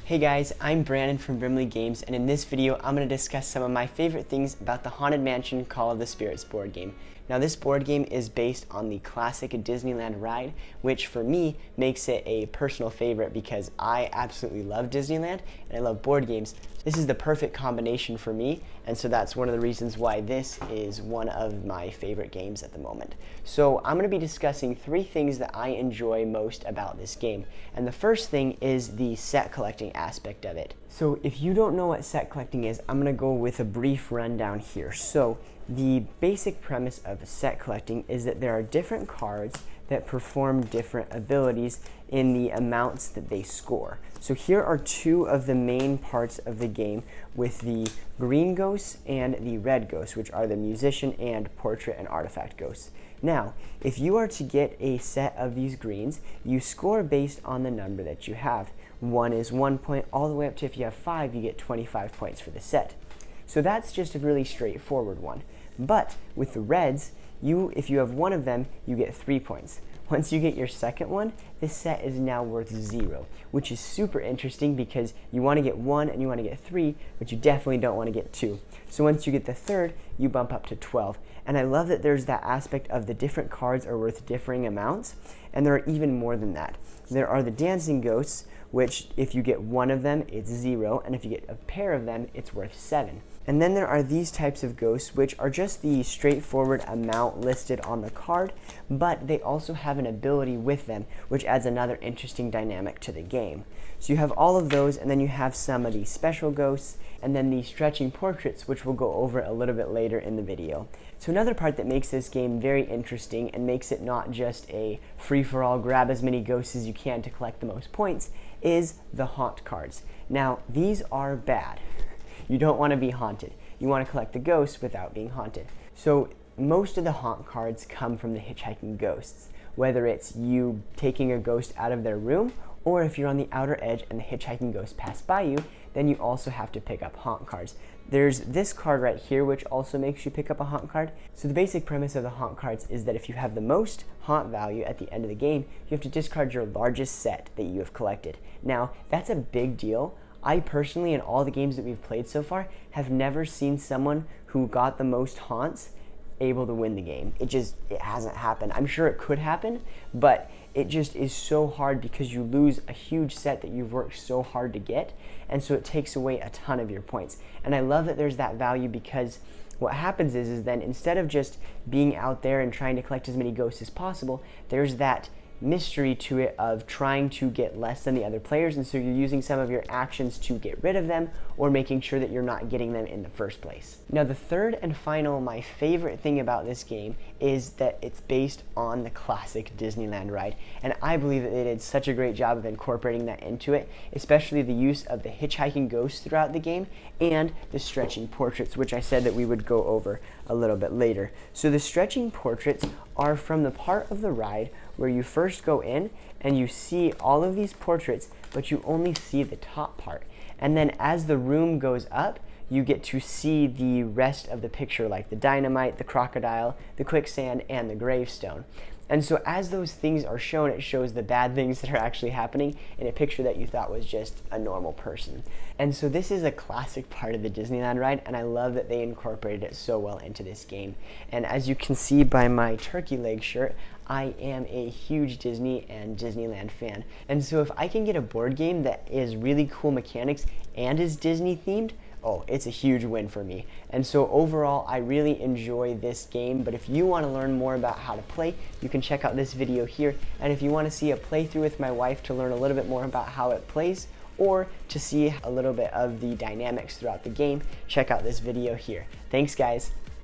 Hey guys, I'm Brandon from Brimley Games, and in this video I'm going to discuss some of my favorite things about the Haunted Mansion Call of the Spirits board game. Now this board game is based on the classic Disneyland ride, which for me makes it a personal favorite because I absolutely love Disneyland and I love board games. This is the perfect combination for me, and so that's one of the reasons why this is one of my favorite games at the moment. So I'm going to be discussing three things that I enjoy most about this game, and the first thing is the set collecting aspect of it. So if you don't know what set collecting is, I'm going to go with a brief rundown here. So the basic premise of set collecting is that there are different cards that perform different abilities in the amounts that they score. So here are two of the main parts of the game with the green ghosts and the red ghosts, which are the musician and portrait and artifact ghosts. Now, if you are to get a set of these greens, you score based on the number that you have. 1 is 1 point, all the way up to if you have 5, you get 25 points for the set. So that's just a really straightforward one. But with the reds, if you have one of them, you get 3 points. Once you get your second one, this set is now worth 0, which is super interesting because you want to get 1 and you want to get 3, but you definitely don't want to get 2. So once you get the third, you bump up to 12. And I love that there's that aspect of the different cards are worth differing amounts, and there are even more than that. There are the dancing ghosts, which if you get one of them, it's 0, and if you get a pair of them, it's worth 7. And then there are these types of ghosts, which are just the straightforward amount listed on the card, but they also have an ability with them, which adds another interesting dynamic to the game. So you have all of those, and then you have some of the special ghosts, and then the stretching portraits, which we'll go over a little bit later in the video. So another part that makes this game very interesting and makes it not just a free-for-all, grab as many ghosts as you can to collect the most points, is the haunt cards. Now, these are bad. You don't want to be haunted. You want to collect the ghosts without being haunted. So most of the haunt cards come from the hitchhiking ghosts, whether it's you taking a ghost out of their room, or if you're on the outer edge and the hitchhiking ghosts pass by you, then you also have to pick up haunt cards. There's this card right here, which also makes you pick up a haunt card. So the basic premise of the haunt cards is that if you have the most haunt value at the end of the game, you have to discard your largest set that you have collected. Now, that's a big deal. I personally, in all the games that we've played so far, have never seen someone who got the most haunts able to win the game. It hasn't happened. I'm sure it could happen, but it just is so hard because you lose a huge set that you've worked so hard to get, and so it takes away a ton of your points. And I love that there's that value because what happens is then instead of just being out there and trying to collect as many ghosts as possible, there's that mystery to it of trying to get less than the other players, and so you're using some of your actions to get rid of them or making sure that you're not getting them in the first place. Now the third and final, my favorite thing about this game is that it's based on the classic Disneyland ride, and I believe that they did such a great job of incorporating that into it, especially the use of the hitchhiking ghosts throughout the game and the stretching portraits, which I said that we would go over a little bit later. So the stretching portraits are from the part of the ride where you first go in and you see all of these portraits, but you only see the top part. And then as the room goes up, you get to see the rest of the picture, like the dynamite, the crocodile, the quicksand, and the gravestone. And so as those things are shown, it shows the bad things that are actually happening in a picture that you thought was just a normal person. And so this is a classic part of the Disneyland ride, and I love that they incorporated it so well into this game. And as you can see by my turkey leg shirt, I am a huge Disney and Disneyland fan. And so if I can get a board game that is really cool mechanics and is Disney themed, oh, it's a huge win for me. And so overall, I really enjoy this game, but if you want to learn more about how to play, you can check out this video here. And if you want to see a playthrough with my wife to learn a little bit more about how it plays, or to see a little bit of the dynamics throughout the game, check out this video here. Thanks, guys.